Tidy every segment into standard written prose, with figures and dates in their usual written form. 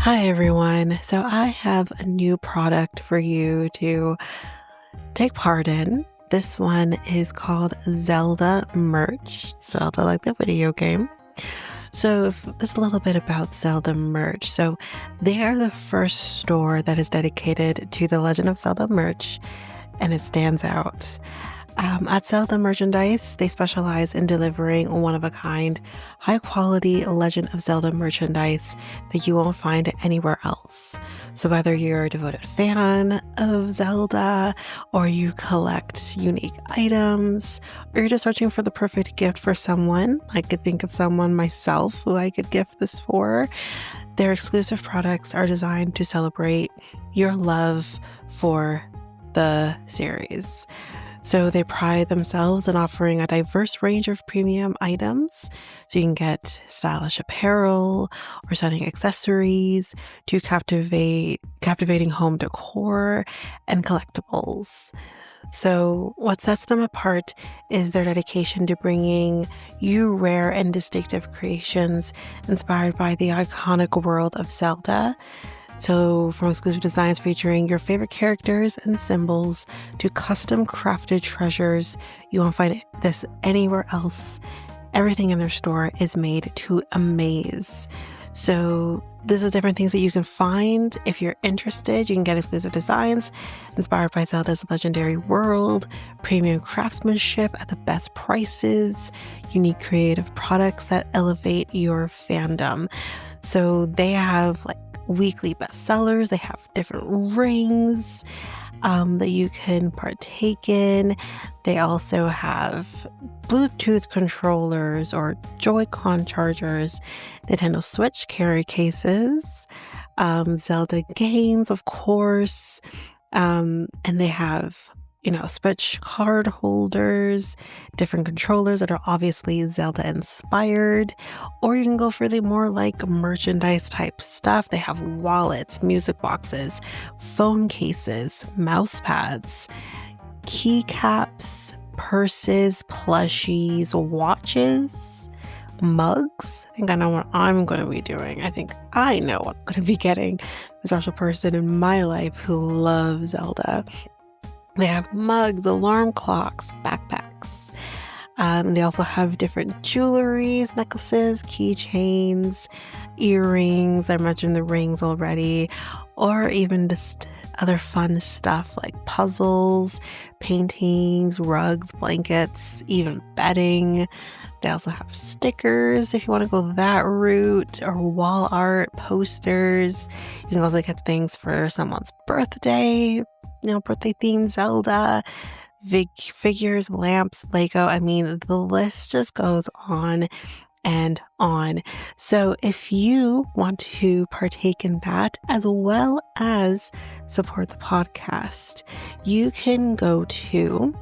Hi everyone. So I have a new product for you to take part in. This one is called Zelda merch. Zelda, like the video game. So there's a little bit about Zelda merch. So they are the first store that is dedicated to the Legend of Zelda merch, and it stands out. At Zelda Merchandise, they specialize in delivering one-of-a-kind, high-quality Legend of Zelda merchandise that you won't find anywhere else. So whether you're a devoted fan of Zelda, or you collect unique items, or you're just searching for the perfect gift for someone, I could think of someone myself who I could gift this for. Their exclusive products are designed to celebrate your love for the series. So they pride themselves in offering a diverse range of premium items. So you can get stylish apparel or stunning accessories to captivating home decor and collectibles. So what sets them apart is their dedication to bringing you rare and distinctive creations inspired by the iconic world of Zelda. So from exclusive designs featuring your favorite characters and symbols to custom crafted treasures, you won't find this anywhere else. Everything in their store is made to amaze. So these are different things that you can find. If you're interested, you can get exclusive designs inspired by Zelda's legendary world, premium craftsmanship at the best prices, unique creative products that elevate your fandom. So they have weekly bestsellers. They have different rings that you can partake in. They also have Bluetooth controllers or Joy-Con chargers, Nintendo Switch carry cases, Zelda games, of course, and they have Switch card holders, different controllers that are obviously Zelda inspired, or you can go for the more merchandise type stuff. They have wallets, music boxes, phone cases, mouse pads, keycaps, purses, plushies, watches, mugs. I think I know what I'm going to be doing. I think I know what I'm going to be getting. A special person in my life who loves Zelda. They have mugs, alarm clocks, backpacks. They also have different jewelries, necklaces, keychains, earrings. I mentioned the rings already, or even just other fun stuff like puzzles, paintings, rugs, blankets, even bedding. They also have stickers if you want to go that route, or wall art, posters. You can also get things for someone's birthday, birthday themed Zelda, figures, lamps, Lego. I mean, the list just goes on and on. So if you want to partake in that as well as support the podcast, you can go to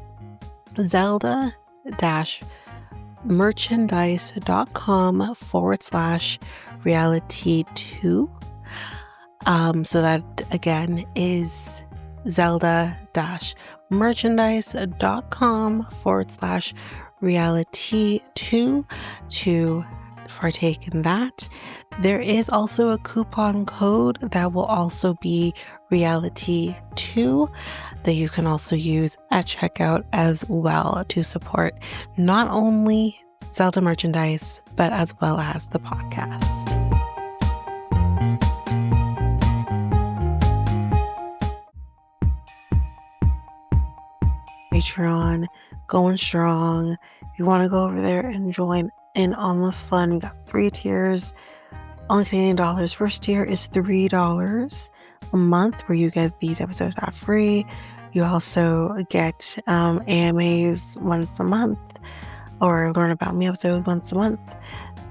zelda-merchandise.com/reality2. So that again is zelda-merchandise.com/reality2 to partake in that. There is also a coupon code that will also be reality2 that you can also use at checkout as well to support not only Zelda merchandise, but as well as the podcast. Patreon going strong. If you want to go over there and join in on the fun, we got 3 tiers on Canadian dollars. First tier is $3 a month, where you get these episodes ad free. You also get AMAs once a month, or learn about me episodes once a month.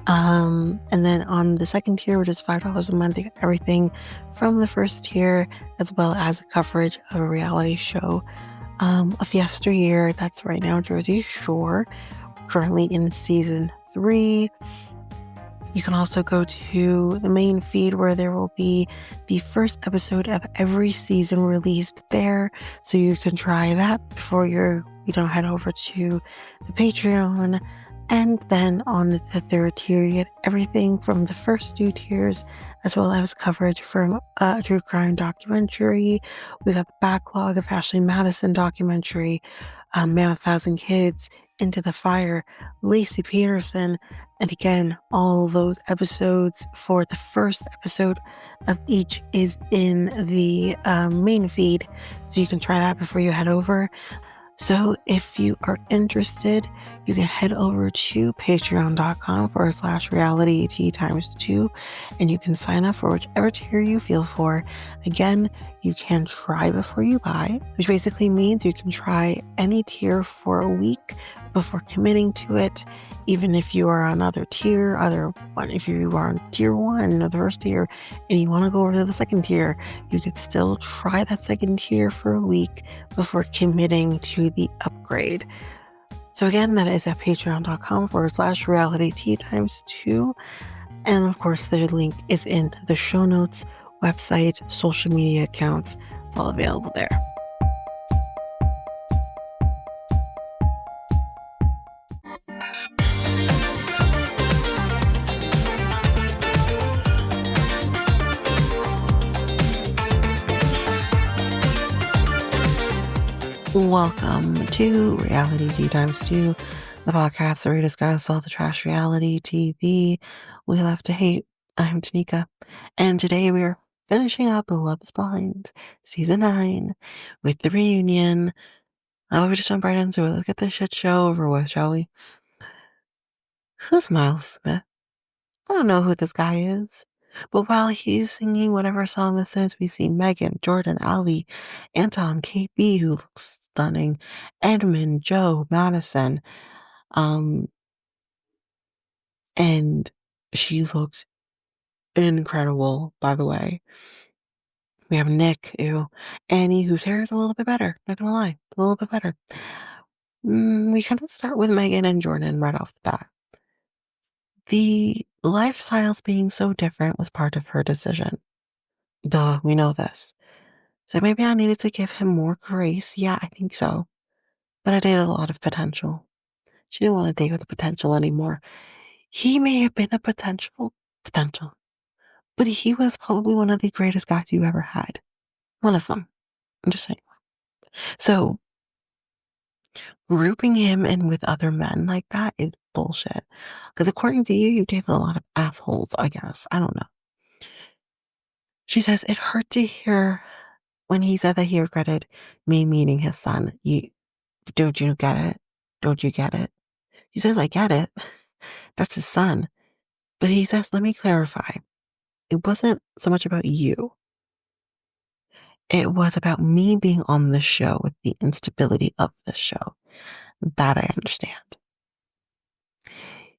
And then on the second tier, which is $5 a month, you get everything from the first tier, as well as coverage of a reality show of yesteryear. That's right now Jersey Shore, currently in season 3. You can also go to the main feed, where there will be the first episode of every season released there, so you can try that before you head over to the Patreon. And then on the third tier, you get everything from the first two tiers, as well as coverage from a true crime documentary. We got the backlog of Ashley Madison documentary, Man with a Thousand Kids, Into the Fire, Lacey Peterson, and again, all those episodes for the first episode of each is in the main feed, so you can try that before you head over. So if you are interested, you can head over to patreon.com/reality times 2 and you can sign up for whichever tier you feel for. Again, you can try before you buy, which basically means you can try any tier for a week before committing to it, even if you are on other tier, if you are on tier 1 or the first tier and you want to go over to the second tier, you could still try that second tier for a week before committing to the upgrade. So again, that is at patreon.com/reality times 2. And of course, the link is in the show notes, website, social media accounts. It's all available there. Welcome to Reality T times 2, the podcast where we discuss all the trash reality TV we love to hate. I'm Tanika, and today we're finishing up Love is Blind Season 9 with the reunion. We just jump right into it. Let's get this shit show over with, shall we? Who's Miles Smith? I don't know who this guy is. But while he's singing whatever song this is, we see Megan, Jordan, Ali, Anton, KB, who looks stunning, Edmund, Joe, Madison, um, and she looks incredible, by the way. We have Nick, Annie, whose hair is a little bit better, not gonna lie, a little bit better. We kind of start with Megan and Jordan right off the bat. The lifestyles being so different was part of her decision. Duh, we know this. So maybe I needed to give him more grace. Yeah, I think so. But I dated a lot of potential. She didn't want to date with the potential anymore. He may have been a potential, but he was probably one of the greatest guys you ever had. One of them. I'm just saying. So grouping him in with other men like that is bullshit. Because according to you, you dated a lot of assholes, I guess. I don't know. She says, it hurt to hear when he said that he regretted me meeting his son. Don't you get it? Don't you get it? He says, I get it. That's his son. But he says, let me clarify. It wasn't so much about you. It was about me being on the show with the instability of the show. That I understand.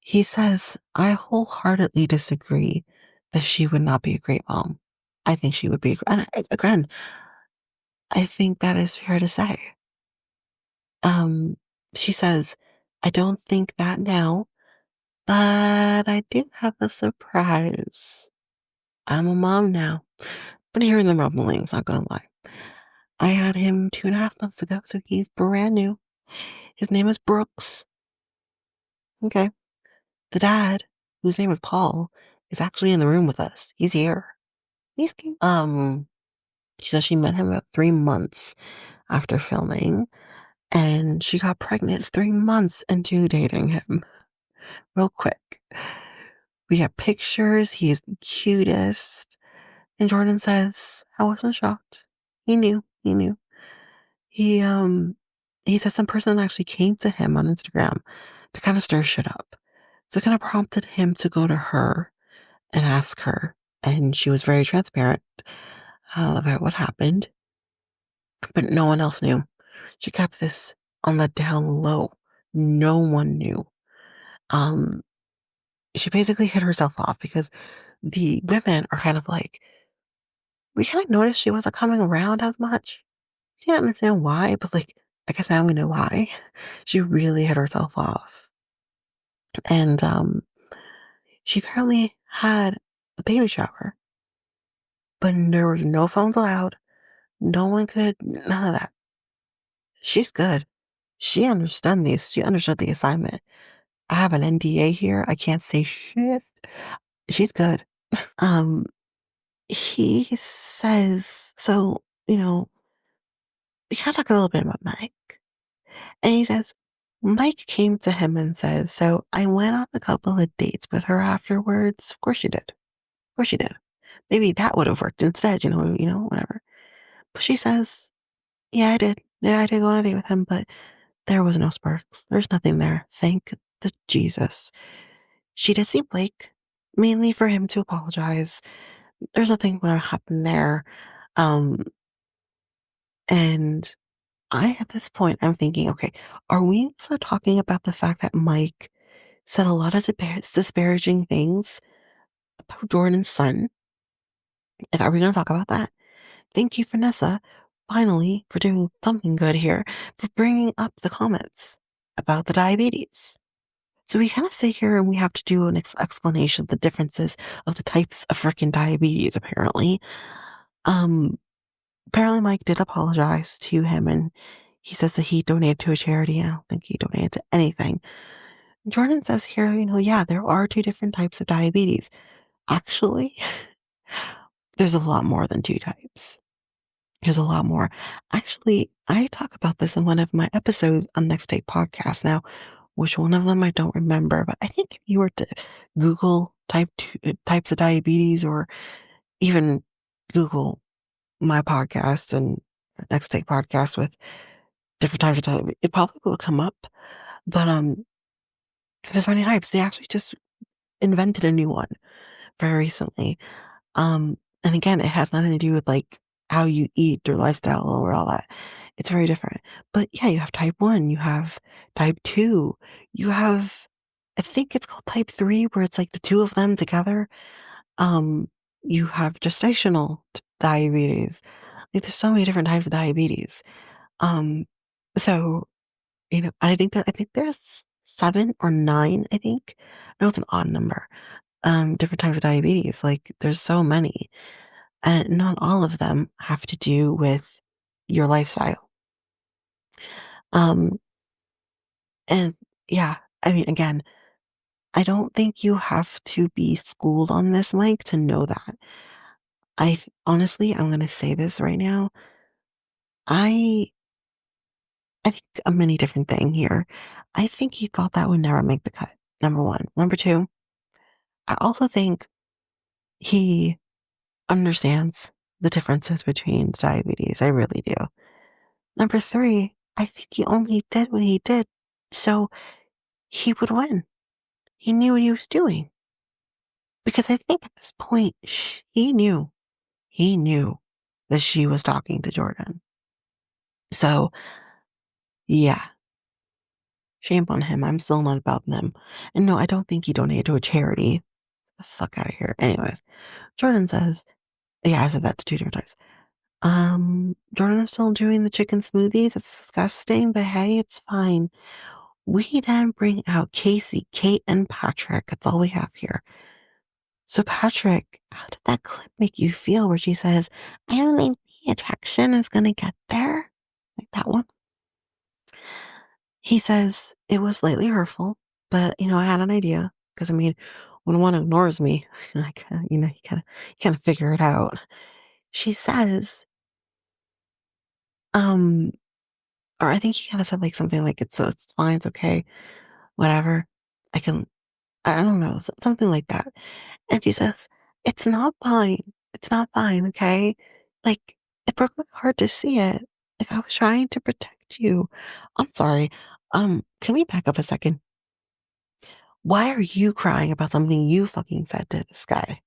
He says, I wholeheartedly disagree that she would not be a great mom. I think she would be. And again, I think that is fair to say. She says, I don't think that now, but I did have a surprise. I'm a mom now. Been hearing the rumblings, not gonna lie. I had him 2.5 months ago, so he's brand new. His name is Brooks. Okay. The dad, whose name is Paul, is actually in the room with us. He's here. He's cute. She says she met him about 3 months after filming, and she got pregnant 3 months into dating him. Real quick. We have pictures. He is the cutest. And Jordan says, I wasn't shocked. He knew. He said some person actually came to him on Instagram to kind of stir shit up. So it kind of prompted him to go to her and ask her. And she was very transparent about what happened. But no one else knew. She kept this on the down low. No one knew. She basically hit herself off because the women are kind of like, we kind of noticed she wasn't coming around as much. She didn't understand why, but like, I guess now we know why. She really hit herself off. And she apparently had a baby shower, but there was no phones allowed. No one could, none of that. She's good. She understood the assignment. I have an NDA here. I can't say shit. She's good. Um, he says, so, we gotta talk a little bit about Mike. And he says, Mike came to him and says, so I went on a couple of dates with her afterwards. Of course you did. Of course you did. Maybe that would have worked instead, whatever. But she says, yeah, I did. Yeah, I did go on a date with him, but there was no sparks. There's nothing there. Thank the Jesus. She did see Blake, mainly for him to apologize. There's nothing gonna happen there. Um, and at this point, I'm thinking, okay, are we gonna start talking about the fact that Mike said a lot of disparaging things about Jordan's son? Like, are we gonna talk about that? Thank you, Vanessa, finally, for doing something good here, for bringing up the comments about the diabetes. So we kind of sit here and we have to do an explanation of the differences of the types of freaking diabetes, apparently. Um, Apparently Mike did apologize to him and he says that he donated to a charity. I don't think he donated to anything. Jordan says here, yeah, there are two different types of diabetes. Actually, there's a lot more than two types. There's a lot more. Actually, I talk about this in one of my episodes on Next Day Podcast. Now, which one of them I don't remember, but I think if you were to Google types of diabetes or even Google my podcast and Next Day Podcast with different types of diabetes, it probably will come up. But there's many types. They actually just invented a new one very recently. And again, it has nothing to do with like how you eat or lifestyle or all that. It's very different. But yeah, you have type 1, you have type 2, you have, I think it's called type 3, where it's like the two of them together. Um, you have gestational diabetes. Like there's so many different types of diabetes. Um, so, I think there's 7 or 9, I think. No, it's an odd number. Different types of diabetes. Like there's so many. And not all of them have to do with your lifestyle. Um, and yeah, I mean, again, I don't think you have to be schooled on this, Mike, to know that. Honestly, I'm going to say this right now. I, I think a many different thing here. I think he thought that would never make the cut. Number one. Number two, I also think he understands the differences between diabetes. I really do. Number three, I think he only did what he did so he would win. He knew what he was doing. Because I think at this point, he knew that she was talking to Jordan. So, yeah, shame on him. I'm still not about them. And no, I don't think he donated to a charity. Get the fuck out of here. Anyways, Jordan says, yeah, I said that to two different times. Jordan is still doing the chicken smoothies. It's disgusting, but hey, it's fine. We then bring out Casey, Kate, and Patrick. That's all we have here. So, Patrick, how did that clip make you feel where she says, I don't think the attraction is going to get there? Like that one. He says, it was slightly hurtful, but, I had an idea. Because, I mean, when one ignores me, like, you kind of figure it out. She says, um, or I think he kind of said like something like, it's fine, it's okay, whatever. I can, I don't know, something like that. And she says, it's not fine. It's not fine, okay? Like, it broke my heart to see it. Like, I was trying to protect you. I'm sorry. Can we back up a second? Why are you crying about something you fucking said to this guy?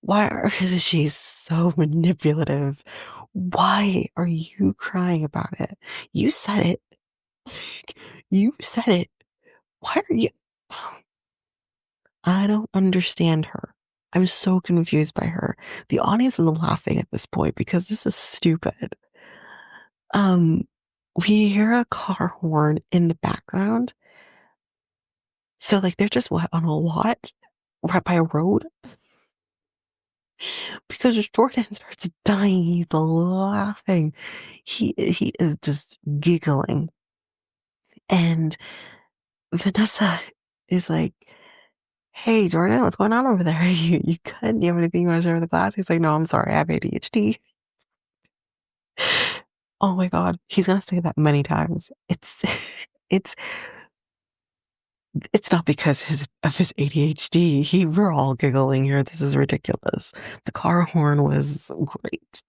Why is she so manipulative? Why are you crying about it? You said it. You said it. Why are you? I don't understand her. I'm so confused by her. The audience is laughing at this point because this is stupid. Um, we hear a car horn in the background. So like they're just on a lot right by a road because Jordan starts dying. He's laughing. He is just giggling. And Vanessa is like, "Hey, Jordan, what's going on over there? You good? Do you have anything you wanna share with the class?" He's like, "No, I'm sorry, I have ADHD." Oh my god, he's gonna say that many times. It's it's not because of his ADHD. We're all giggling here. This is ridiculous. The car horn was great.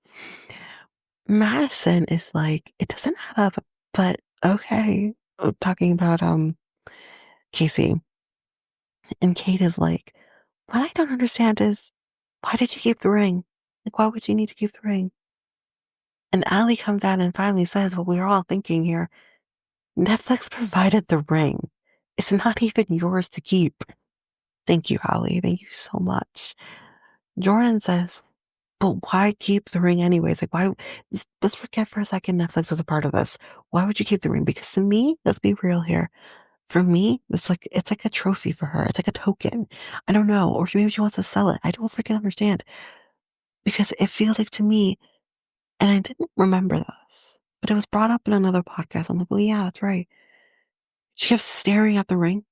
Madison is like, "It doesn't add up, but okay." Talking about, Casey, and Kate is like, "What I don't understand is, why did you keep the ring? Like, why would you need to keep the ring?" And Allie comes out and finally says what we're all thinking here. Netflix provided the ring. It's not even yours to keep. Thank you, Allie. Thank you so much. Jordan says, "But why keep the ring anyways? Like, why? Let's forget for a second Netflix is a part of this. Why would you keep the ring? Because to me, let's be real here. For me, it's like a trophy for her. It's like a token. I don't know, or maybe she wants to sell it. I don't freaking understand because it feels like to me, and I didn't remember this, but it was brought up in another podcast. I'm like, well, yeah, that's right. She kept staring at the ring.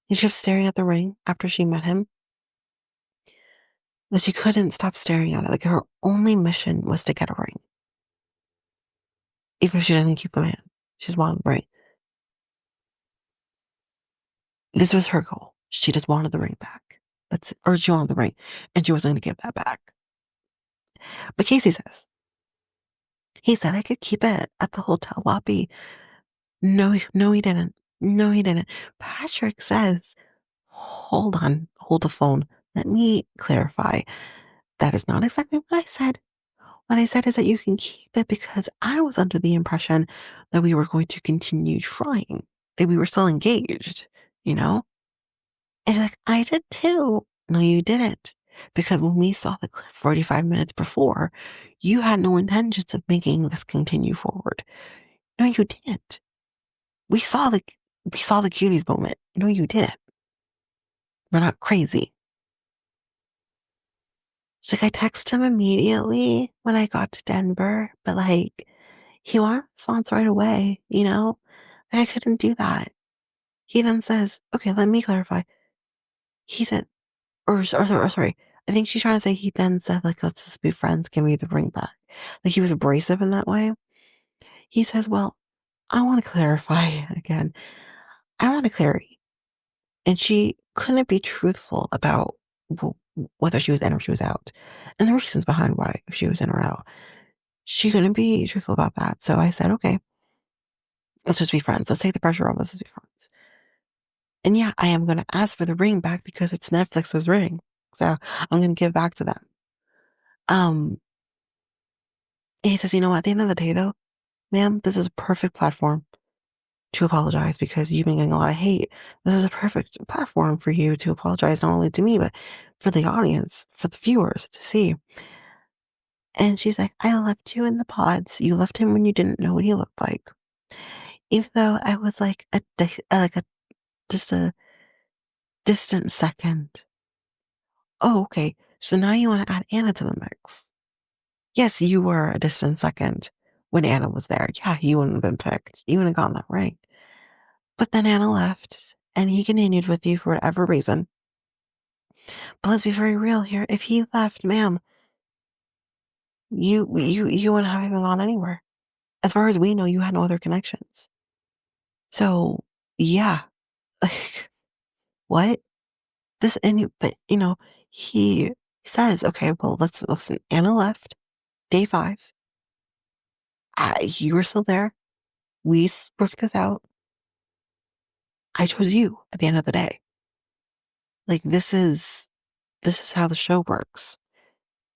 And she kept staring at the ring after she met him. That she couldn't stop staring at it. Like her only mission was to get a ring. Even if she didn't keep the man. She just wanted the ring. This was her goal. She just wanted the ring back. Or she wanted the ring. And she wasn't gonna give that back. But Casey says, he said I could keep it at the hotel lobby. No, no, he didn't. No, he didn't. Patrick says, hold on, hold the phone. Let me clarify. That is not exactly what I said. What I said is that you can keep it because I was under the impression that we were going to continue trying, that we were still engaged, you know? And like, I did too. No, you didn't. Because when we saw the clip 45 minutes before, you had no intentions of making this continue forward. No, you didn't. We saw the we saw the cuties moment. No, you didn't. We're not crazy. She's like, I texted him immediately when I got to Denver, but like he wanted a response right away, you know? And I couldn't do that. He then says, okay, let me clarify. He said, or sorry, I think she's trying to say he then said, like, let's just be friends, give me the ring back. Like he was abrasive in that way. He says, well, I want to clarify again. I want a clarity. And she couldn't be truthful about whether she was in or she was out and the reasons behind why she was in or out. She couldn't be truthful about that. So I said, okay, let's just be friends. Let's take the pressure off. Let's just be friends. And yeah, I am going to ask for the ring back because it's Netflix's ring. So I'm going to give back to them. Um, he says, you know what? At the end of the day, though, ma'am, this is a perfect platform to apologize because you've been getting a lot of hate. This is a perfect platform for you to apologize, not only to me, but for the audience, for the viewers to see. And she's like, I left you in the pods. You left him when you didn't know what he looked like. Even though I was like just a distant second. Oh, okay. So now you want to add Anna to the mix. Yes, you were a distant second when Anna was there. Yeah, you wouldn't have been picked. You wouldn't have gotten that right. But then Anna left and he continued with you for whatever reason. But let's be very real here. If he left, ma'am, you wouldn't have even gone anywhere. As far as we know, you had no other connections. So yeah, like what? But he says, okay, well, let's listen. Anna left day 5. You were still there. We worked this out. I chose you at the end of the day. Like this is how the show works.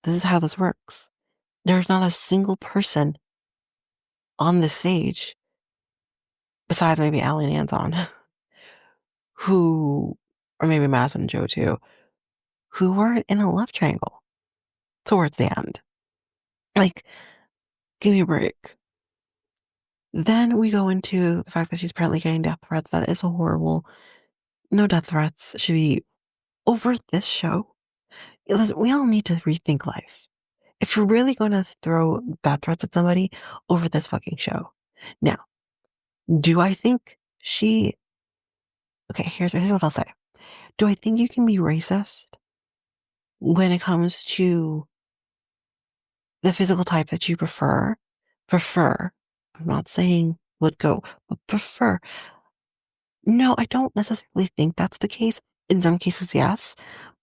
This is how this works. There's not a single person on the stage, besides maybe Allie and Anton, who, or maybe Matt and Joe too, who weren't in a love triangle towards the end. Like, give me a break. Then we go into the fact that she's apparently getting death threats. That is horrible. No death threats should be over this show. Listen, we all need to rethink life. If you're really going to throw death threats at somebody, over this fucking show. Now, do I think she okay, here's what I'll say. Do I think you can be racist when it comes to the physical type that you prefer? Prefer. I'm not saying would go, but prefer. No, I don't necessarily think that's the case. In some cases, yes,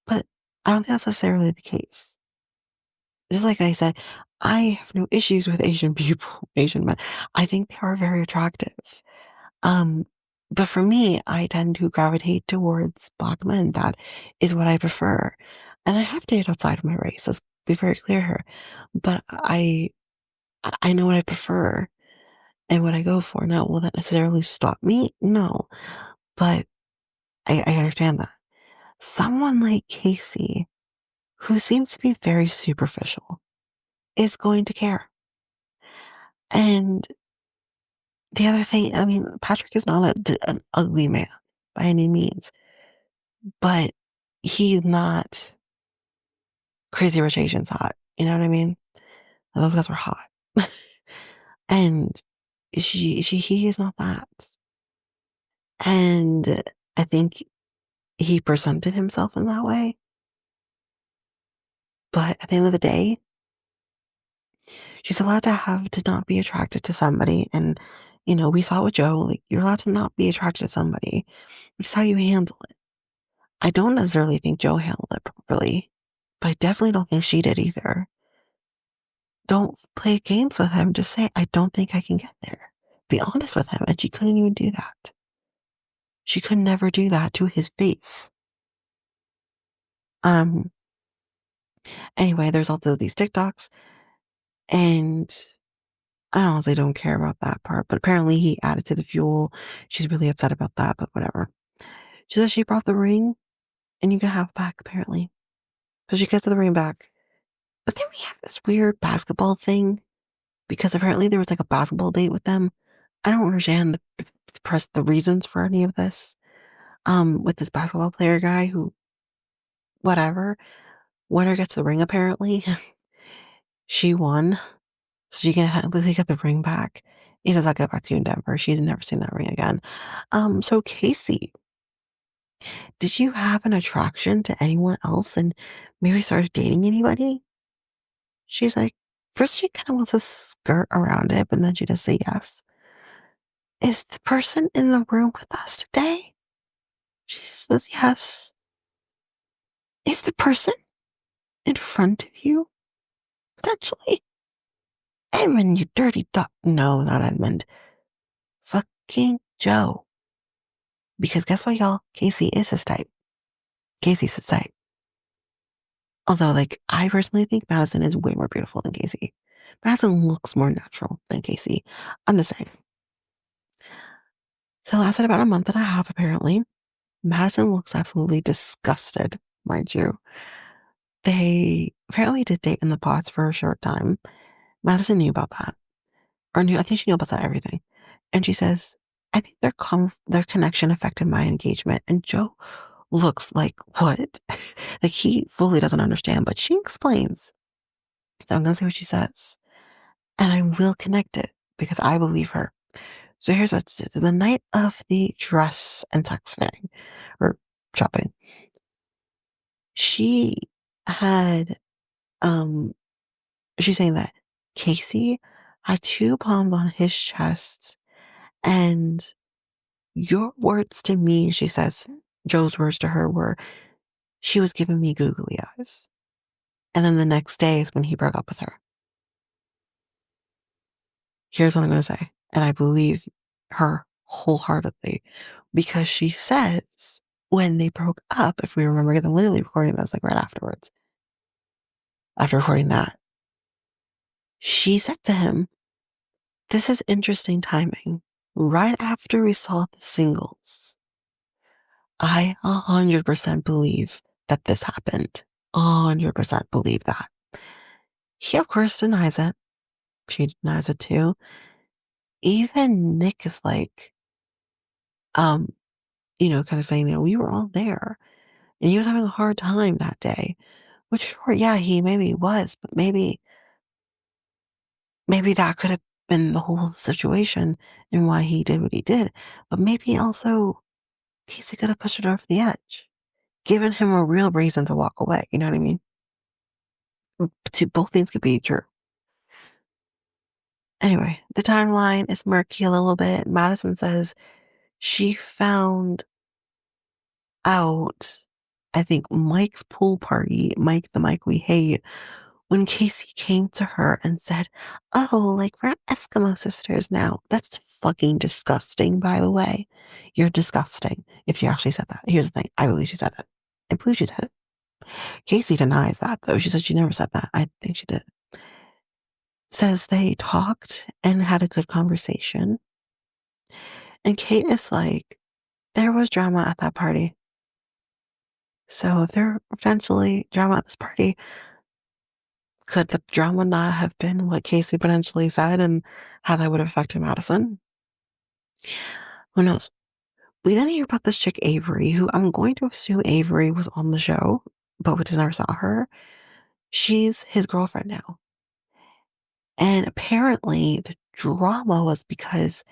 but I don't think that's necessarily the case. Just like I said, I have no issues with Asian people, Asian men. I think they are very attractive. Um, but for me, I tend to gravitate towards black men. That is what I prefer. And I have dated outside of my race. Let's be very clear here. But I know what I prefer and what I go for. Now, will that necessarily stop me? No. But I understand that. Someone like Casey, who seems to be very superficial, is going to care. And the other thing, I mean, Patrick is not an ugly man by any means, but he's not Crazy Rich Asians hot. You know what I mean? Those guys were hot. And he is not that. And I think he presented himself in that way. But at the end of the day, she's allowed to not be attracted to somebody. And, we saw it with Joe, like, you're allowed to not be attracted to somebody. It's how you handle it. I don't necessarily think Joe handled it properly, but I definitely don't think she did either. Don't play games with him. Just say, I don't think I can get there. Be honest with him. And she couldn't even do that. She could never do that to his face. Um, anyway, there's also these TikToks, and I honestly don't care about that part, but apparently he added to the fuel. She's really upset about that, but whatever. She says she brought the ring and you can have it back, apparently. So she gets the ring back. But then we have this weird basketball thing because apparently there was like a basketball date with them. I don't understand the reasons for any of this. With this basketball player guy who, whatever, winner gets the ring apparently. She won. So she can really get the ring back. He does not go back to you in Denver. She's never seen that ring again. So Casey, did you have an attraction to anyone else and maybe started dating anybody? She's like, first she kind of wants to skirt around it, but then she does say yes. Is the person in the room with us today? She says yes. Is the person in front of you? Potentially. Edmund, you dirty dog. No, not Edmund. Fucking Joe. Because guess what, y'all? Casey is his type. Casey's his type. Although, like, I personally think Madison is way more beautiful than Casey. Madison looks more natural than Casey. I'm just saying. So it lasted about a month and a half, apparently. Madison looks absolutely disgusted, mind you. They apparently did date in the pots for a short time. Madison knew about that. I think she knew about that everything. And she says, I think their connection affected my engagement. And Joe looks like, what? Like he fully doesn't understand, but she explains. So I'm going to say what she says. And I will connect it because I believe her. So here's what's the night of the dress and tux fitting or shopping. She had, um, she's saying that Casey had two palms on his chest and your words to me, she says, Joe's words to her were, she was giving me googly eyes. And then the next day is when he broke up with her. Here's what I'm going to say. And I believe her wholeheartedly because she says when they broke up, if we remember them literally recording this like right afterwards, after recording that, she said to him, this is interesting timing. Right after we saw the singles, I 100% believe that this happened. 100% believe that. He, of course, denies it. She denies it too. Even Nick is like, um, kind of saying, we were all there. And he was having a hard time that day. Which, sure, yeah, he maybe was, but maybe that could have been the whole situation and why he did what he did. But maybe also Casey could have pushed it over the edge, given him a real reason to walk away. You know what I mean? Both things could be true. Anyway, the timeline is murky a little bit. Madison says she found out, I think, Mike's pool party, Mike, the Mike we hate, when Casey came to her and said, "Oh, like we're Eskimo sisters now." That's fucking disgusting, by the way. You're disgusting if you actually said that. Here's the thing, I believe she said it. I believe she did. Casey denies that, though. She said she never said that. I think she did. Says they talked and had a good conversation. And Kate is like, there was drama at that party. So if there potentially drama at this party, could the drama not have been what Casey potentially said and how that would have affected Madison? Who knows? We then hear about this chick Avery, who I'm going to assume Avery was on the show, but we just never saw her. She's his girlfriend now. And apparently the drama was because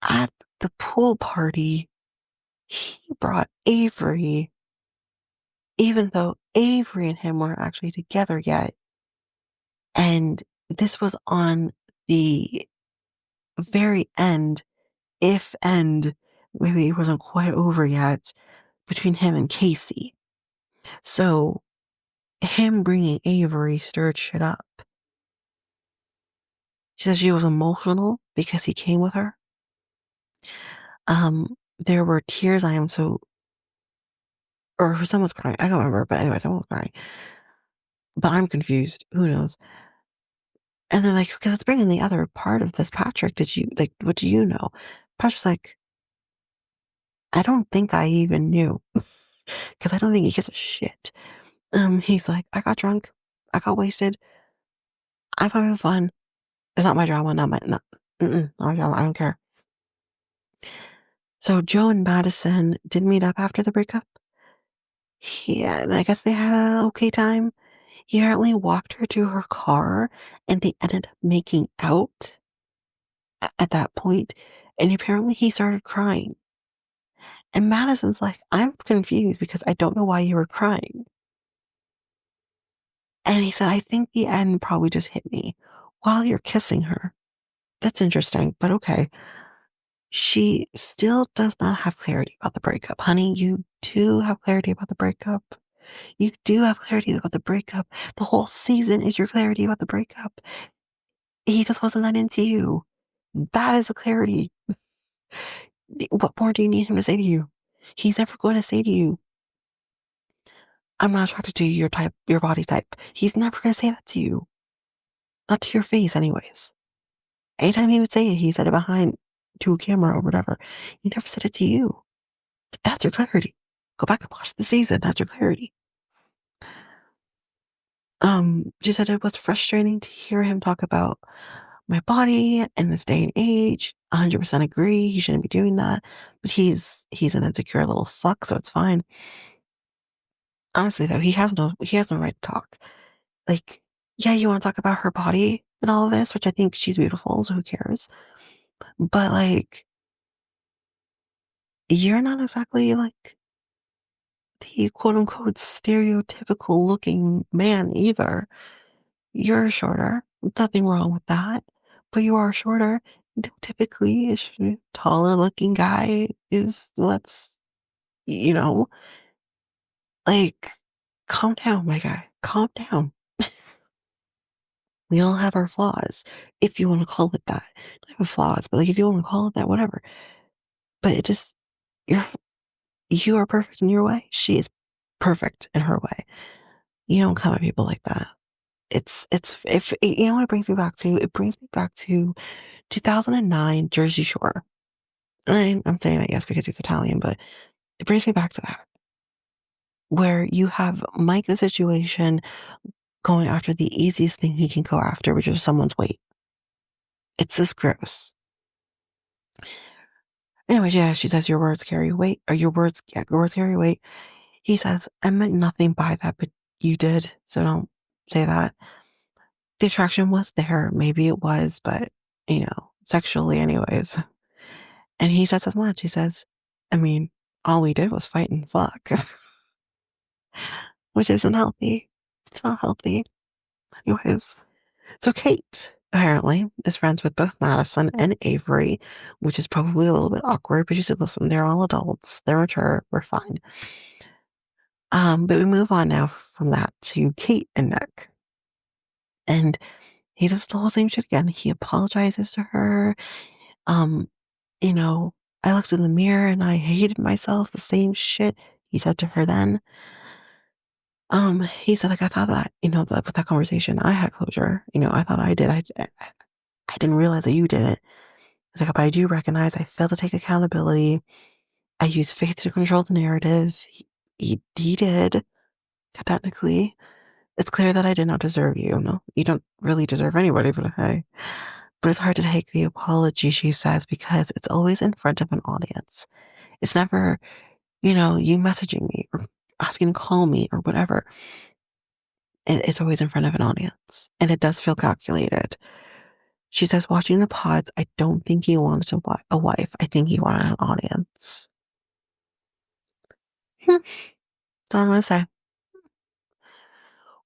at the pool party, he brought Avery, even though Avery and him weren't actually together yet. And this was on the very end, if end, maybe it wasn't quite over yet, between him and Casey. So him bringing Avery stirred shit up. She says she was emotional because he came with her. There were tears. I am so, or someone's crying. I don't remember, but anyway, someone was crying. But I'm confused. Who knows? And then like, okay, let's bring in the other part of this. Patrick, what do you know? Patrick's like, I don't think I even knew. Because I don't think he gives a shit. He's like, I got drunk. I got wasted. I'm having fun. It's not my drama, not my drama. I don't care. So Joe and Madison did meet up after the breakup. Yeah, I guess they had a okay time. He apparently walked her to her car and they ended up making out at that point. And apparently he started crying. And Madison's like, I'm confused because I don't know why you were crying. And he said, I think the end probably just hit me while you're kissing her. That's interesting, but okay. She still does not have clarity about the breakup. Honey, you do have clarity about the breakup. You do have clarity about the breakup. The whole season is your clarity about the breakup. He just wasn't that into you. That is a clarity. What more do you need him to say to you? He's never going to say to you, I'm not attracted to your type, your body type. He's never going to say that to you. Not to your face, anyways. Anytime he would say it, he said it behind to a camera or whatever. He never said it to you. That's your clarity. Go back and watch the season. That's your clarity. She said it was frustrating to hear him talk about my body in this day and age. 100% agree. He shouldn't be doing that. But he's an insecure little fuck, so it's fine. Honestly though, he has no right to talk. Like, yeah, you want to talk about her body and all of this, which I think she's beautiful, so who cares? But like, you're not exactly like the quote unquote stereotypical looking man either. You're shorter. Nothing wrong with that. But you are shorter. You know, typically, a taller looking guy is you know, like, calm down, my guy. Calm down. We all have our flaws, if you want to call it that. I have flaws, but like, if you want to call it that, whatever. But you're, you are perfect in your way. She is perfect in her way. You don't come at people like that. If you know what it brings me back to? It brings me back to 2009 Jersey Shore. I'm saying that yes because he's Italian, but it brings me back to that where you have Mike in a situation going after the easiest thing he can go after, which is someone's weight. It's this gross. Anyways, yeah, she says your words carry weight, or your words carry weight. He says, I meant nothing by that, but you did, so don't say that. The attraction was there, maybe it was, but sexually anyways. And he says as much. He says, I mean, all we did was fight and fuck, which isn't healthy. It's not healthy. Anyways, so Kate apparently is friends with both Madison and Avery, which is probably a little bit awkward, but she said, listen, they're all adults. They're mature. We're fine. But we move on now from that to Kate and Nick. And he does the whole same shit again. He apologizes to her. Um, you know, I looked in the mirror and I hated myself, the same shit he said to her then. He said, like, I thought that, that with that conversation, I had closure. I thought I did. I didn't realize that you did it. He's like, but I do recognize I failed to take accountability. I used faith to control the narrative. He did, technically. It's clear that I did not deserve you. No, you don't really deserve anybody, but hey. But it's hard to take the apology, she says, because it's always in front of an audience. It's never, you messaging me or asking to call me or whatever. It's always in front of an audience. And it does feel calculated. She says, watching the pods, I don't think he wanted a wife. I think he wanted an audience. That's all I'm going to say.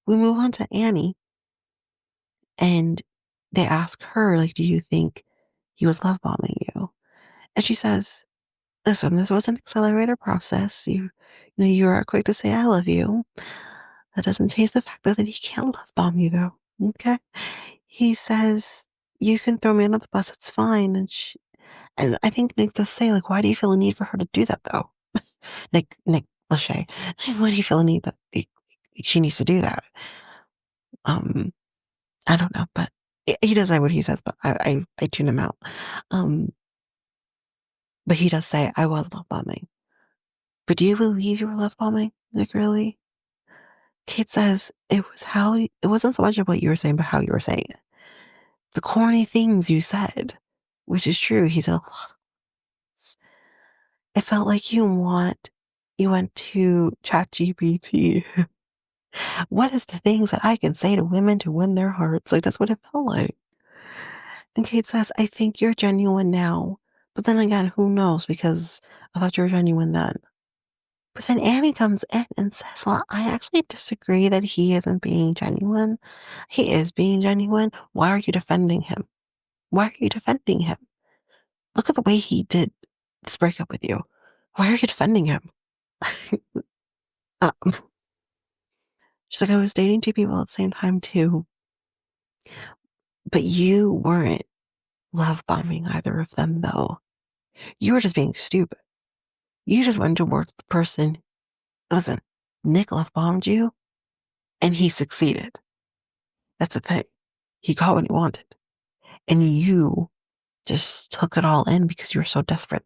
We move on to Annie. And they ask her, like, do you think he was love bombing you? And she says, listen, this was an accelerated process. You are quick to say I love you. That doesn't change the fact that he can't love bomb you, though. Okay? He says, you can throw me under the bus, it's fine. And I think Nick does say, like, why do you feel a need for her to do that, though? Nick Lachey, why do you feel a need that she needs to do that? I don't know, but he does say what he says, but I tune him out. But he does say, I was love bombing. But do you believe you were love bombing? Like, really? Kate says it wasn't so much of what you were saying, but how you were saying it. The corny things you said, which is true. He said a lot. It felt like you went to ChatGPT. What is the things that I can say to women to win their hearts? Like, that's what it felt like. And Kate says, I think you're genuine now. But then again, who knows? Because I thought you were genuine then. But then Annie comes in and says, well, I actually disagree that he isn't being genuine. He is being genuine. Why are you defending him? Why are you defending him? Look at the way he did this breakup with you. Why are you defending him? um, she's like, I was dating two people at the same time too. But you weren't love bombing either of them, though. You were just being stupid. You just went towards the person. Listen, Nick love bombed you and he succeeded. That's the thing. He got what he wanted. And you just took it all in because you were so desperate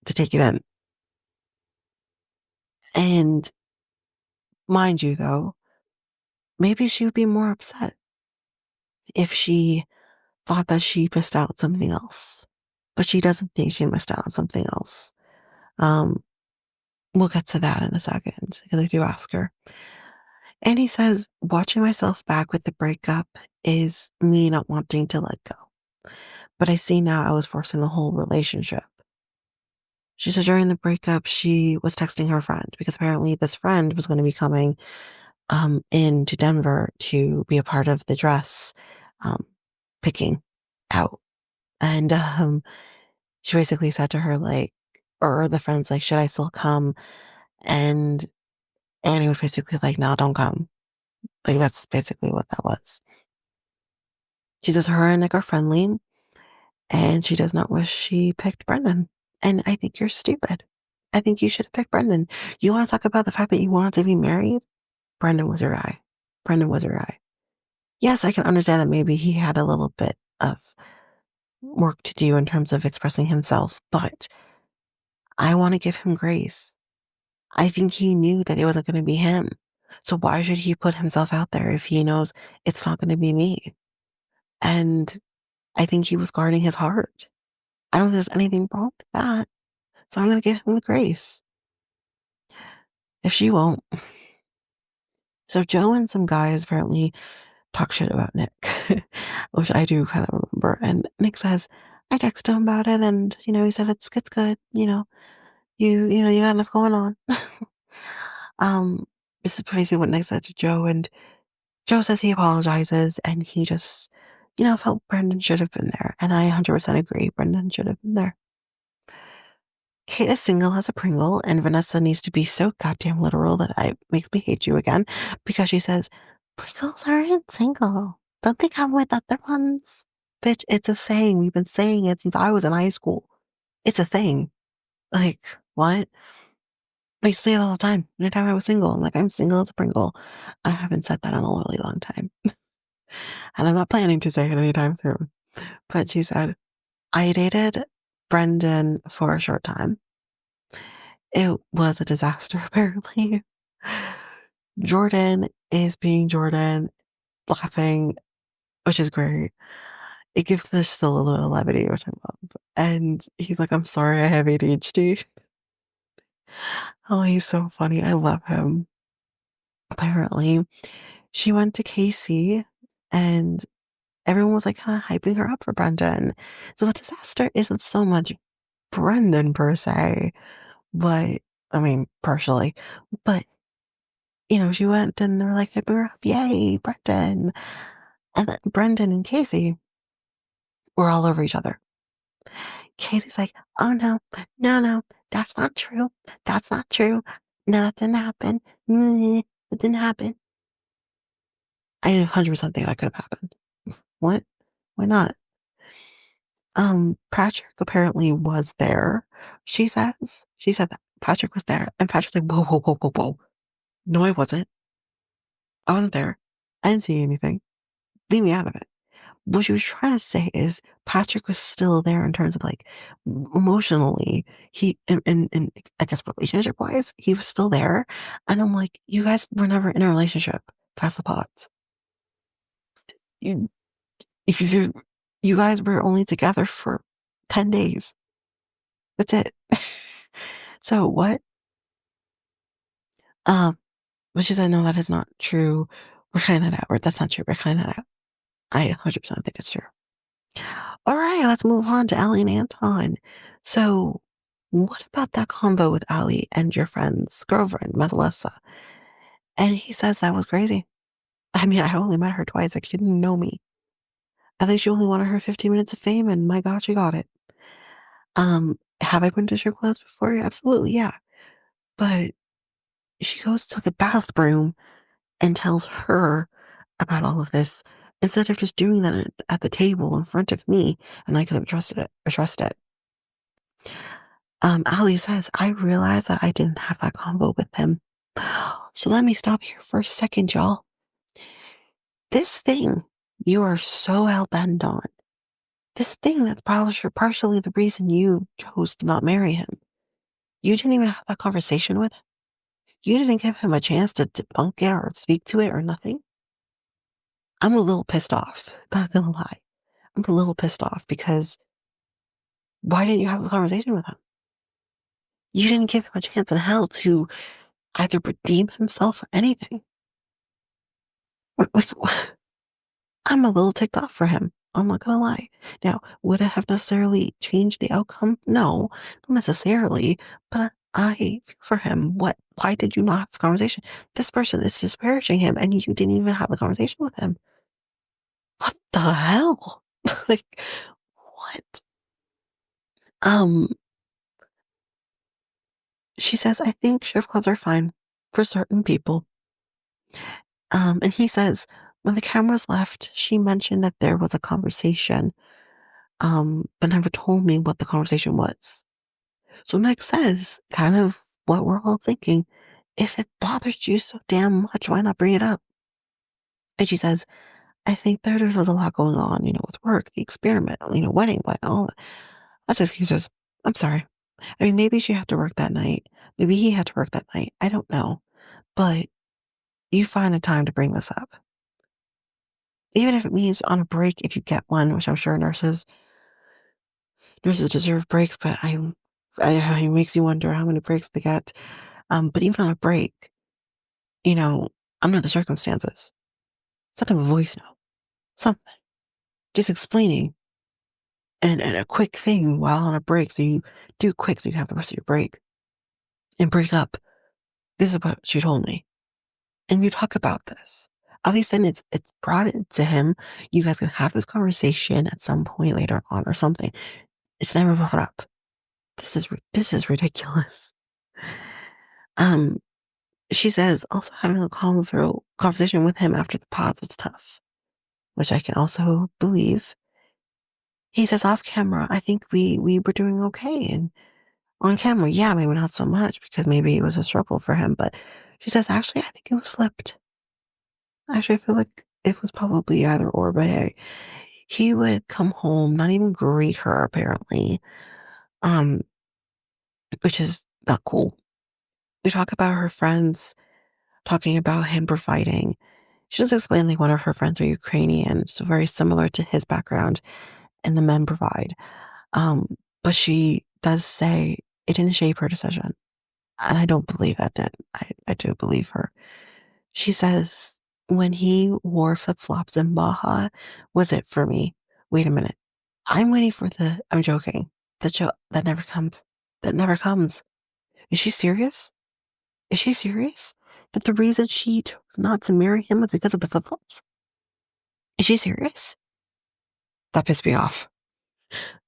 to take it in. And mind you, though, maybe she would be more upset if she thought that she missed out on something else. But she doesn't think she missed out on something else. We'll get to that in a second because I do ask her. And he says, watching myself back with the breakup is me not wanting to let go. But I see now I was forcing the whole relationship. She said during the breakup, she was texting her friend because apparently this friend was going to be coming into Denver to be a part of the dress picking out. And she basically said to her, like, or the friend's like, should I still come? And Annie was basically like, no, don't come. Like, that's basically what that was. She says her and Nick are friendly, and she does not wish she picked Brendan. And I think you're stupid. I think you should have picked Brendan. You want to talk about the fact that you wanted to be married? Brendan was your guy. Brendan was your guy. Yes, I can understand that maybe he had a little bit of work to do in terms of expressing himself, but I want to give him grace. I think he knew that it wasn't going to be him. So why should he put himself out there if he knows it's not going to be me? And I think he was guarding his heart. I don't think there's anything wrong with that. So I'm going to give him the grace. If she won't. So Joe and some guys apparently talk shit about Nick, which I do kind of remember. And Nick says, I texted him about it and, he said it's good, You got enough going on. um, this is basically what Nick said to Joe, and Joe says he apologizes, and he just, felt Brendan should have been there, and I 100% agree. Brendan should have been there. Kate is single as a Pringle, and Vanessa needs to be so goddamn literal that I makes me hate you again because she says, Pringles aren't single. Don't they come with other ones? Bitch, it's a thing. We've been saying it since I was in high school. It's a thing. Like, what? I used to say it all the time. Anytime I was single, I'm like, I'm single as a Pringle. I haven't said that in a really long time. And I'm not planning to say it anytime soon. But she said, I dated Brendan for a short time. It was a disaster, apparently. Jordan is being Jordan, laughing, which is great. It gives this still a little levity, which I love. And he's like, I'm sorry, I have ADHD. Oh, he's so funny. I love him. Apparently, she went to KC and everyone was like kind of hyping her up for Brendan. So the disaster isn't so much Brendan per se, but I mean, partially, but she went and they were like hyping her up. Yay, Brendan. And then Brendan and Casey were all over each other. Casey's like, oh no, no, no, that's not true. That's not true. Nothing happened. It didn't happen. I 100% think that could have happened. What? Why not? Patrick apparently was there. She said that Patrick was there, and Patrick's like, whoa, whoa, whoa, whoa, whoa. No, I wasn't. I wasn't there. I didn't see anything. Leave me out of it. What she was trying to say is Patrick was still there in terms of like emotionally, he and I guess relationship wise, he was still there. And I'm like, you guys were never in a relationship past the pods. You you you guys were only together for 10 days. That's it. So what? Um, but she said, no, that is not true. We're cutting that out. Or that's not true. We're cutting that out. I 100% think it's true. All right, let's move on to Allie and Anton. So, what about that combo with Allie and your friend's girlfriend, Melissa? And he says that was crazy. I mean, I only met her twice. Like, she didn't know me. I think she only wanted her 15 minutes of fame, and my God, she got it. Have I been to strip clubs before? Absolutely, yeah. But she goes to the bathroom and tells her about all of this instead of just doing that at the table in front of me, and I could have addressed it. Ali says, I realized that I didn't have that combo with him. So let me stop here for a second, y'all. This thing you are so hell-bent on, this thing that's probably partially the reason you chose to not marry him, you didn't even have that conversation with him. You didn't give him a chance to debunk it or speak to it or nothing. I'm a little pissed off, not gonna lie. I'm a little pissed off because why didn't you have this conversation with him? You didn't give him a chance in hell to either redeem himself or anything. Like, I'm a little ticked off for him. I'm not gonna lie. Now, would it have necessarily changed the outcome? No, not necessarily. But I feel for him. Why did you not have this conversation? This person is disparaging him and you didn't even have a conversation with him. What the hell? Like, what? Um, she says, I think strip clubs are fine for certain people. And he says, when the cameras left, she mentioned that there was a conversation, but never told me what the conversation was. So Meg says, kind of what we're all thinking, if it bothers you so damn much, why not bring it up? And she says, I think there was a lot going on, with work, the experiment, wedding, but all that. That's excuses. I'm sorry. I mean, maybe she had to work that night. Maybe he had to work that night. I don't know. But you find a time to bring this up. Even if it means on a break, if you get one, which I'm sure nurses deserve breaks, but it makes you wonder how many breaks they get. But even on a break, under the circumstances, send them a voice note, something, just explaining and a quick thing while on a break. So you do quick so you have the rest of your break. and break up. This is what she told me. And you talk about this. At least then it's brought it to him. You guys can have this conversation at some point later on or something. It's never brought up. This is ridiculous. Um, she says also having a calm through conversation with him after the pause was tough, which I can also believe. He says off camera, I think we were doing okay, and on camera, yeah, maybe not so much because maybe it was a struggle for him. But she says actually, I think it was flipped. Actually, I feel like it was probably either or. But hey, he would come home, not even greet her apparently, um, which is not cool. We talk about her friends talking about him providing. She does explain like one of her friends are Ukrainian, so very similar to his background, and the men provide. Um, but she does say it didn't shape her decision. And I don't believe that did. I do believe her. She says, when he wore flip flops in Baja, was it for me? Wait a minute. I'm waiting for I'm joking. The joke that never comes. That never comes. Is she serious? Is she serious? That the reason she chose not to marry him was because of the flip flops? Is she serious? That pissed me off.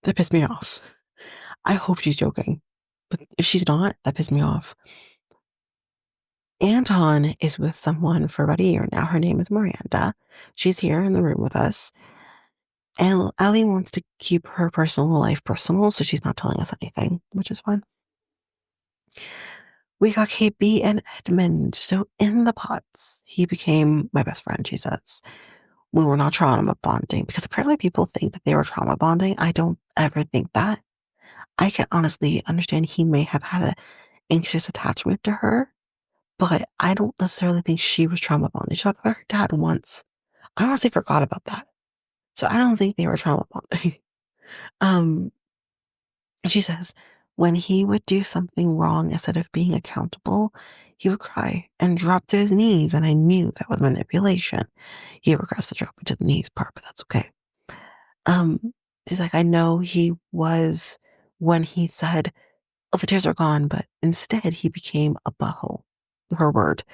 That pissed me off. I hope she's joking. But if she's not, that pissed me off. Anton is with someone for about a year now. Her name is Miranda. She's here in the room with us. And Allie wants to keep her personal life personal, so she's not telling us anything, which is fine. We got KB and Edmund. So in the pots, he became my best friend, she says. We were not trauma bonding because apparently people think that they were trauma bonding. I don't ever think that. I can honestly understand he may have had an anxious attachment to her, but I don't necessarily think she was trauma bonding. She talked about her dad once. I honestly forgot about that. So I don't think they were trauma bonding. um, she says, when he would do something wrong instead of being accountable, he would cry and drop to his knees, and I knew that was manipulation. He regrets the drop to the knees part, but that's okay. She's like, I know he was when he said, oh, the tears are gone, but instead he became a butthole. Her word.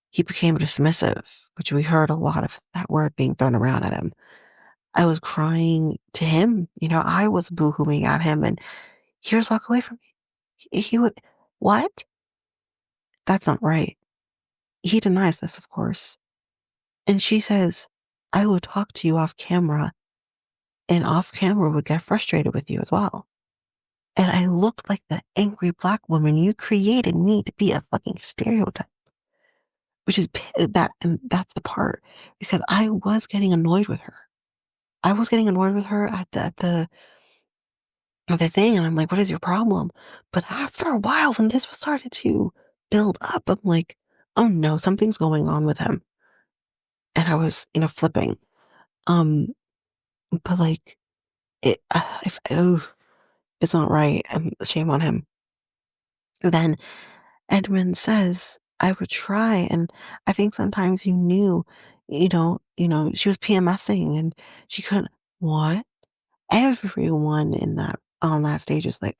He became dismissive, which we heard a lot of that word being thrown around at him. I was crying to him. I was boo-hooing at him, and he would just walk away from me. He would, what? That's not right. He denies this, of course. And she says, I will talk to you off camera, and off camera would get frustrated with you as well. And I looked like the angry black woman you created me to be a fucking stereotype, which is and that's the part, because I was getting annoyed with her. I was getting annoyed with her at the thing, and I'm like, what is your problem? But after a while, when this was started to build up, I'm like, oh no, something's going on with him. And I was, flipping. Um, but like, it's not right. Shame on him. Then Edmund says, I would try, and I think sometimes you knew, she was PMSing and she couldn't. What? Everyone in that on that stage is like,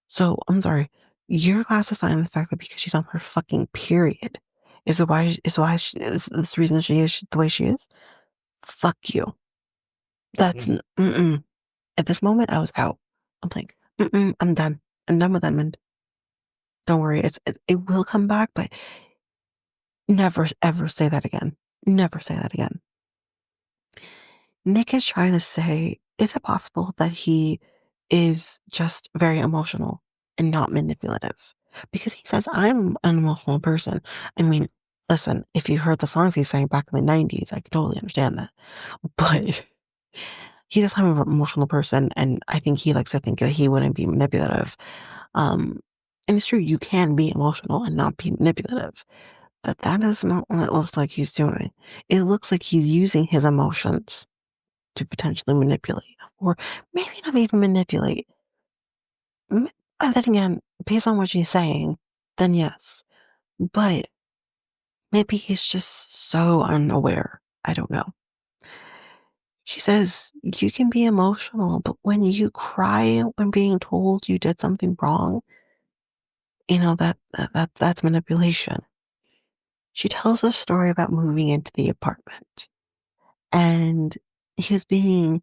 so I'm sorry. You're classifying the fact that because she's on her fucking period is this reason she is the way she is? Fuck you. That's mm-mm. At this moment, I was out. I'm like, I'm done. I'm done with Edmund. Don't worry, it will come back, but never ever say that again. Never say that again. Nick is trying to say, is it possible that he is just very emotional and not manipulative? Because he says, I'm an emotional person. I mean, listen, if you heard the songs he sang back in the 90s, I could totally understand that. But he's a kind of an emotional person, and I think he likes to think that he wouldn't be manipulative. And it's true, you can be emotional and not be manipulative, but that is not what it looks like he's doing. It looks like he's using his emotions to potentially manipulate, or maybe not even manipulate. And then again, based on what she's saying, then yes. But maybe he's just so unaware. I don't know. She says, you can be emotional, but when you cry when being told you did something wrong, that's manipulation. She tells a story about moving into the apartment, and he was being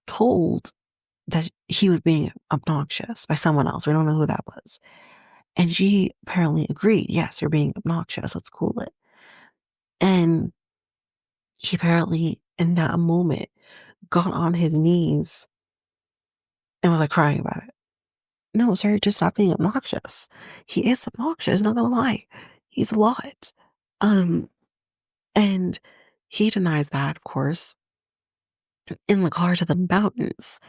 told that he was being obnoxious by someone else. We don't know who that was. And she apparently agreed, yes, you're being obnoxious. Let's cool it. And he apparently, in that moment, got on his knees and was like crying about it. No, sir, just stop being obnoxious. He is obnoxious, not gonna lie. He's a lot. Um, and he denies that, of course. In the car to the mountains,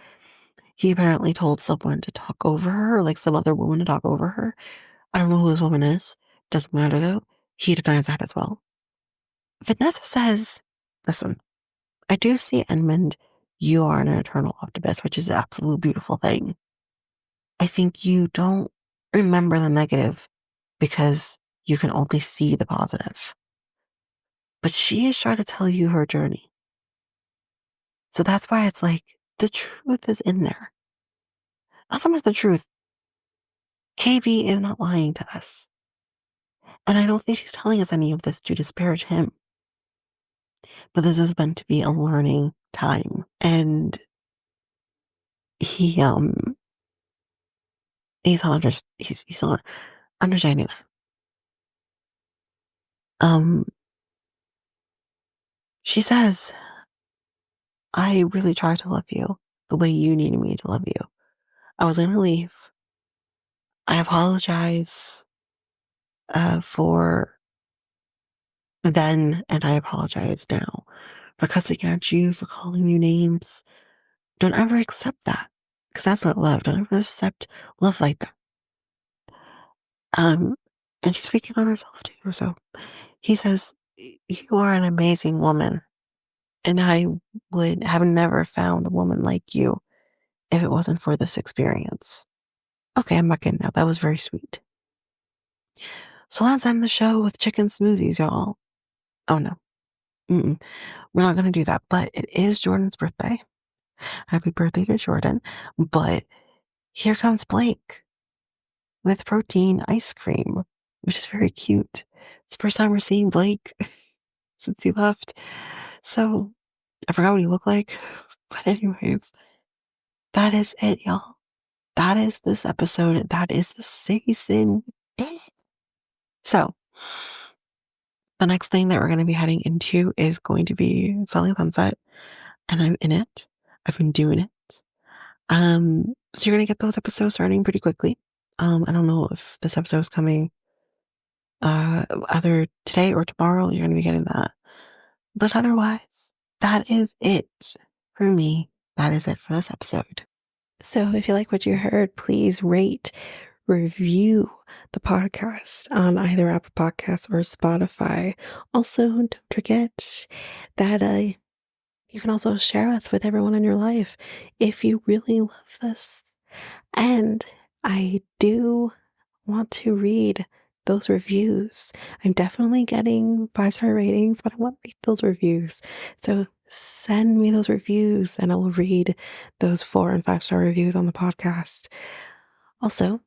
he apparently told someone to talk over her, like some other woman to talk over her. I don't know who this woman is. Doesn't matter though. He denies that as well. Vanessa says, listen, I do see Edmund, you are an eternal optimist, which is an absolute beautiful thing. I think you don't remember the negative because you can only see the positive. But she is trying to tell you her journey. So that's why it's like the truth is in there. Not so much the truth. KB is not lying to us. And I don't think she's telling us any of this to disparage him. But this is meant to be a learning time. And he he's not understanding that. Um she says, I really tried to love you the way you needed me to love you. I was gonna leave. I apologize for then, and I apologize now for cussing at you, for calling you names. Don't ever accept that, because that's not love. Don't ever accept love like that. Um, and she's speaking on herself too. So he says, you are an amazing woman, and I would have never found a woman like you if it wasn't for this experience. Okay, I'm back in now. That was very sweet. So let's end the show with chicken smoothies, y'all. Oh no. Mm-mm. We're not going to do that, but it is Jordan's birthday. Happy birthday to Jordan. But here comes Blake with protein ice cream, which is very cute. It's the first time we're seeing Blake since he left. So I forgot what he looked like. But, anyways, that is it, y'all. That is this episode. That is the season. So, the next thing that we're going to be heading into is going to be Selling Sunset, and I'm in it. I've been doing it. So you're gonna get those episodes starting pretty quickly. I don't know if this episode is coming either today or tomorrow. You're gonna be getting that, but otherwise, that is it for me. That is it for this episode. So if you like what you heard, please rate, review the podcast on either Apple Podcasts or Spotify. Also, don't forget that you can also share us with everyone in your life if you really love this. And I do want to read those reviews. I'm definitely getting 5-star ratings, but I want to read those reviews. So send me those reviews and I will read those 4 and 5-star reviews on the podcast. Also,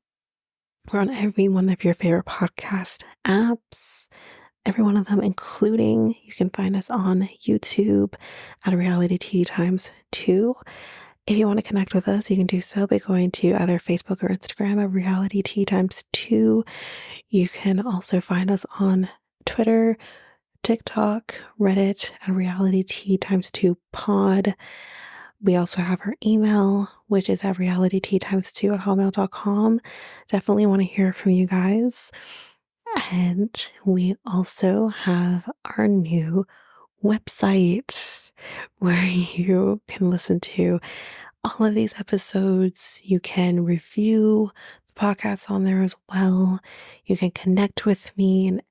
we're on every one of your favorite podcast apps. Every one of them, including you can find us on YouTube at Reality Tea Times 2. If you want to connect with us, you can do so by going to either Facebook or Instagram at Reality Tea Times 2. You can also find us on Twitter, TikTok, Reddit at Reality Tea Times 2 Pod. We also have our email, which is at realityteatimes2 at hotmail.com. Definitely want to hear from you guys. And we also have our new website where you can listen to all of these episodes. You can review the podcast on there as well. You can connect with me in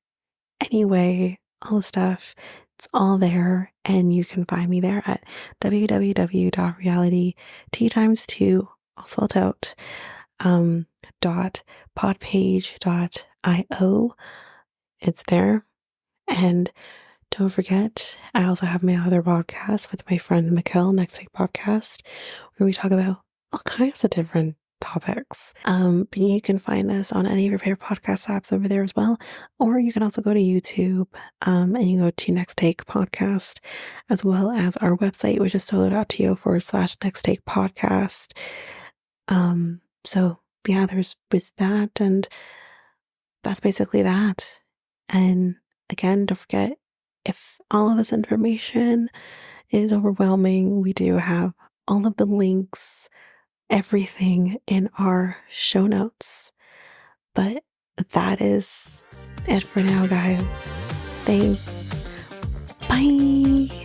any way, all the stuff. It's all there. And you can find me there at www.realityteatimes2, all spelled out, .podpage.io. It's there. And Don't forget, I also have my other podcast with my friend Mikkel, Next Take Podcast, where we talk about all kinds of different topics. But you can find us on any of your favorite podcast apps over there as well. Or you can also go to YouTube and you go to Next Take Podcast, as well as our website, which is solo.to/Next Take Podcast. So yeah, there's that, and that's basically that. And again, don't forget, if all of this information is overwhelming, we do have all of the links, everything in our show notes. But that is it for now, guys. Thanks. Bye.